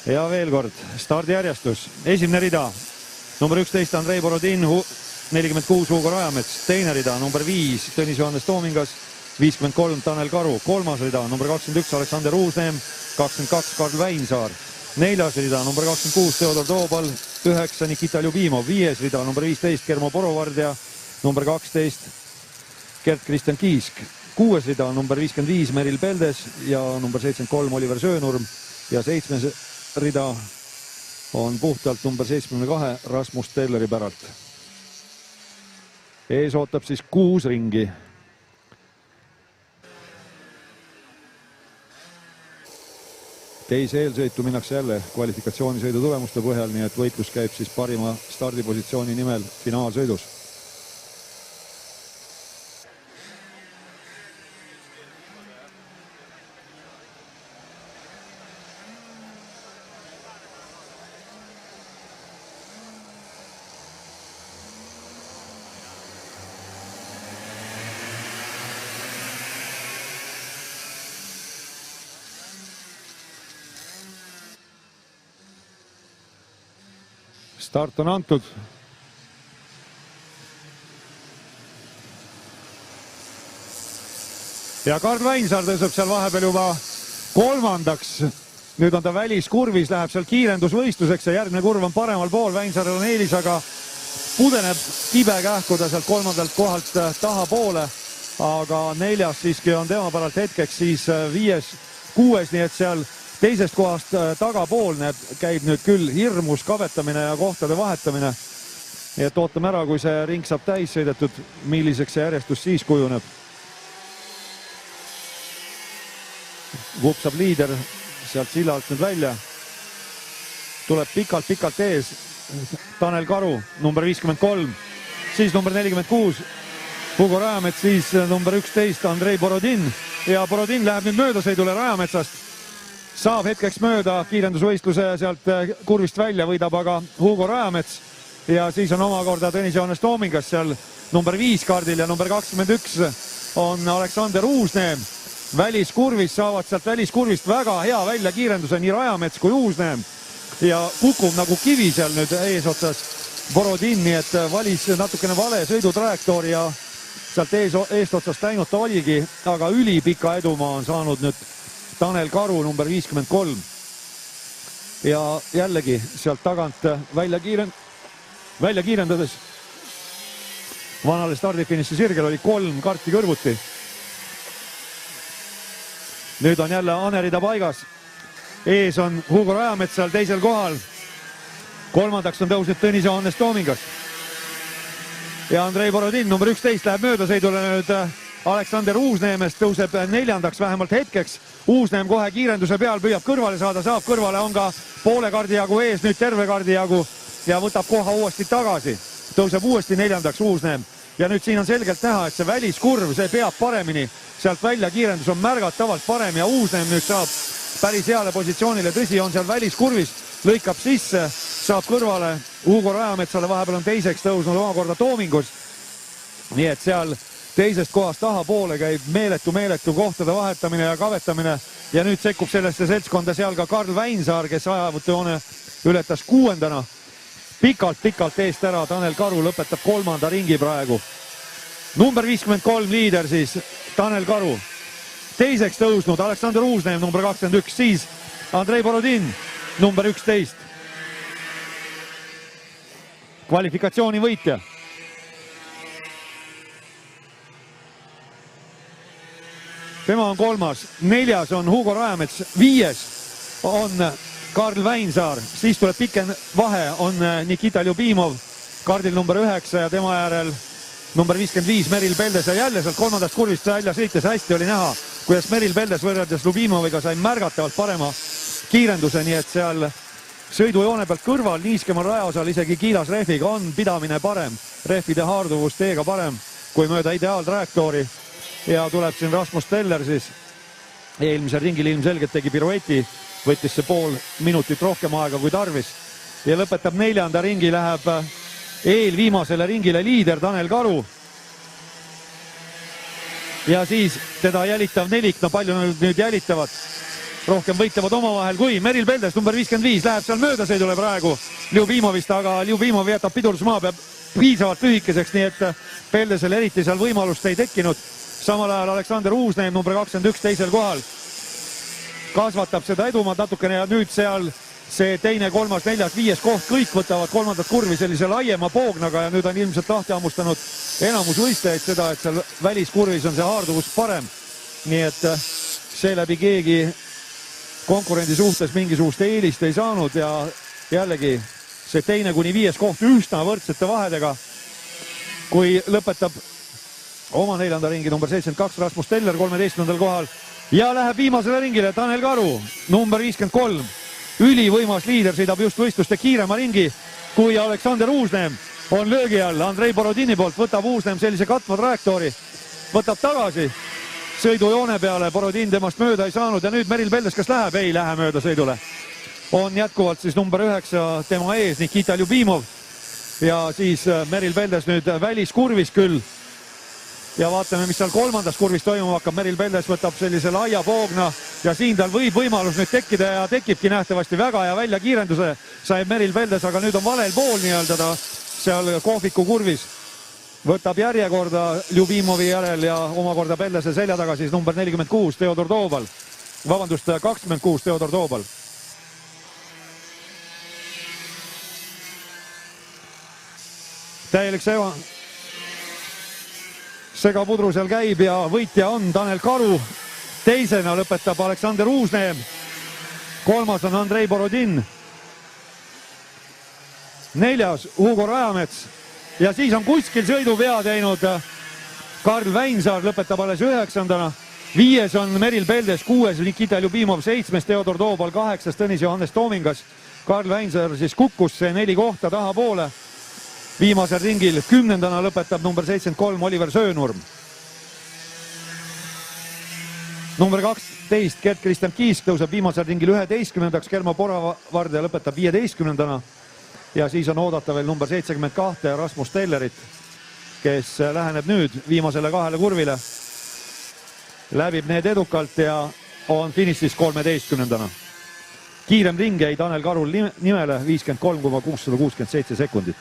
Ja veel kord, stardijärjestus. Esimene rida, number 11 Andrei Borodin, 46 Hugo Rajamets. Teine rida, number 5 Tõnis Johannes Toomingas, 53 Tanel Karu. Kolmas rida, number 21 Aleksander Uusneem, 22 Karl Väinsaar. Neljas rida, number 26 Teodor Toobal, 9 Nikita Ljubimov. Viies rida, number 15 Kermo Porovardja, number 12 Gert-Kristjan Kiisk. Kuues rida, number 55 Meril Peldes ja number 73 Oliver Söönurm. Ja seitsmes rida on puhtalt number 72 Rasmus Telleri päralt. Ees ootab siis 6 ringi. Teise eelsõitu minnakse jälle kvalifikatsioonisõidu tulemuste põhjal, nii et võitlus käib siis parima stardipositsiooni nimel finaalsõidus. Start on antud. Ja Karl Väinsaar tõuseb seal vahepeal juba kolmandaks. Nüüd on ta väliskurvis, läheb seal kiirendusvõistluseks ja järgmine kurv on paremal pool. Väinsaarel on eelis, aga pudeneb kibe kähkuda sealt kolmandalt kohalt tahapoole. Aga neljas siiski on tema päralt hetkeks siis 5, 6, nii et seal teisest kohast tagapoolne käib nüüd küll hirmus kavetamine ja kohtade vahetamine. Nii et ootame ära, kui see ring saab täis sõidetud, milliseks see järjestus siis kujuneb. Vupsab liider sealt silla alt nüüd välja. Tuleb pikalt ees Tanel Karu, number 53, siis number 46 Hugo Rajamets, siis number 11 Andrei Borodin ja Borodin läheb nüüd möödasõidule Rajametsast. Saab hetkeks mööda kiirendusvõistluse sealt kurvist välja, võidab aga Hugo Rajamets ja siis on omakorda Tõnis Johannes Toomingas seal number 5 kaardil ja number 21 on Aleksander Uusneem. Väliskurvis saavad sealt väliskurvist väga hea välja kiirenduse nii Rajamets kui Uusneem ja kukub nagu kivi seal nüüd eesotsas Borodin, nii et valis natukene vale sõidutrajektoori ja sealt eestotsast läinud ta oligi, aga ülipika edumaa on saanud nüüd Tanel Karu, number 53. Ja jällegi sealt tagant välja kiirendades. Vanale stardifiniši sirgel oli 3 karti kõrvuti. Nüüd on jälle anerida paigas. Ees on Hugo Rajamets seal teisel kohal. Kolmandaks on tõusnud Tõnis Johannes Toomingas. Ja Andrei Borodin, number 11, läheb möödasõidule nüüd Aleksander Uusneemest, tõuseb neljandaks vähemalt hetkeks. Uusneem kohe kiirenduse peal püüab kõrvale saada, saab kõrvale, on ka poole kardi jagu ees, nüüd terve kardi jagu ja võtab koha uuesti tagasi. Tõuseb uuesti neljandaks Uusneem. Ja nüüd siin on selgelt näha, et see väliskurv, see peab paremini. Sealt välja kiirendus on märgatavalt parem ja Uusneem nüüd saab päris heale positsioonile. Tõsi on seal väliskurvis, lõikab sisse, saab kõrvale. Hugo Rajametsale vahepeal on teiseks tõusnud omakorda Toomingus. Nii et seal teisest kohast tahapoole käib meeletu kohtade vahetamine ja kavetamine ja nüüd sekkub sellesse seltskonda seal ka Karl Väinsaar, kes ajavõtujoone ületas 6. Pikalt eest ära, Tanel Karu lõpetab 3. ringi praegu. Number 53 liider siis Tanel Karu. Teiseks tõusnud Aleksander Uusneem, number 21, siis Andrei Borodin, number 11. Kvalifikatsiooni võitja. Tema on 3. 4. on Hugo Rajamets, 5. on Karl Väinsaar, siis tuleb pikem vahe, on Nikita Ljubimov, kaardil number 9 ja tema järel number 55 Meril Peldes ja jälle sealt 3. kurvist välja sõites hästi oli näha, kuidas Meril Peldes võrreldes Ljubimoviga sai märgatavalt parema kiirenduse, nii et seal sõidujoone pealt kõrval niiskemal rajaosal isegi kiilas rehviga on pidamine parem, rehvide haarduvus teega parem kui mööda ideaaltrajektoori. Ja tuleb siin Rasmus Teller siis eelmisel ringil ilmselgelt tegi pirueti, võttis see pool minutit rohkem aega kui tarvis ja lõpetab 4. ringi, läheb eelviimasele ringile liider Tanel Karu ja siis teda jälitav nelik, no palju nüüd jälitavad, rohkem võitlevad omavahel, kui Meril Peldes number 55 läheb seal möödasõidule praegu Ljubimovist, aga Ljubimov jätab pidurdusmaa, peab piisavalt lühikeseks, nii et Peldesel eriti seal võimalust ei tekkinud. Samal ajal Aleksander Uusneem number 21 teisel kohal kasvatab seda edumaad natukene ja nüüd seal see teine, kolmas, neljas, viies koht, kõik võtavad kolmandat kurvi sellise laiema poognaga ja nüüd on ilmselt lahti hammustanud enamus võistlejaid seda, et seal väliskurvis on see haarduvus parem. Nii et seeläbi keegi konkurendi suhtes mingisugust eelist ei saanud ja jällegi see teine kuni viies koht üsna võrdsete vahedega, kui lõpetab oma neljanda ringi number 72 Rasmus Teller 13. kohal ja läheb viimasele ringile Tanel Karu number 53. Ülivõimas liider sõidab just võistluste kiirema ringi, kui Aleksander Uusneem on löögi all. Andrei Borodini poolt võtab Uusneem sellise katva trajektoori, võtab tagasi sõidujoone peale, Borodin temast mööda ei saanud ja nüüd Meril Peldes, kas läheb? Ei lähe mööda sõidule. On jätkuvalt siis number 9 tema ees, Nikita Ljubimov ja siis Meril Peldes nüüd väliskurvis küll. Ja vaatame, mis seal kolmandas kurvis toimuma hakkab. Meril Peldes võtab sellise laia poogna ja siin tal võib võimalus nüüd tekkida ja tekibki nähtavasti väga ja välja kiirenduse sai Meril Peldes, aga nüüd on valel pool nii-öelda ta seal kohviku kurvis. Võtab järjekorda Ljubimovi järel ja omakorda Peldese selja taga siis number 46 Teodor Toobal. Vabandust, 26 Teodor Toobal. Täielik segapudru seal käib ja võitja on Tanel Karu. Teisena lõpetab Aleksander Uusneem. Kolmas on Andrei Borodin. Neljas Hugo Rajamets. Ja siis on kuskil sõiduvea teinud Karl Väinsaar, lõpetab alles 9. Viies on Meril Peldes, 6. Nikita Ljubimov, 7. Teodor Toobal, 8. Tõnis Johannes Toomingas. Karl Väinsaar siis kukkus see 4 kohta tahapoole. Viimasel ringil 10. lõpetab number 73 Oliver Söönurm. Number 12 Gert-Kristjan Kiisk tõuseb viimasel ringil 11. Kermo Poravard ja lõpetab 15. Ja siis on oodata veel number 72 Rasmus Tellerit, kes läheneb nüüd viimasele 2 kurvile. Läbib need edukalt ja on finišis 13. Kiirem ring jäi Tanel Karul nimele 53,667 sekundit.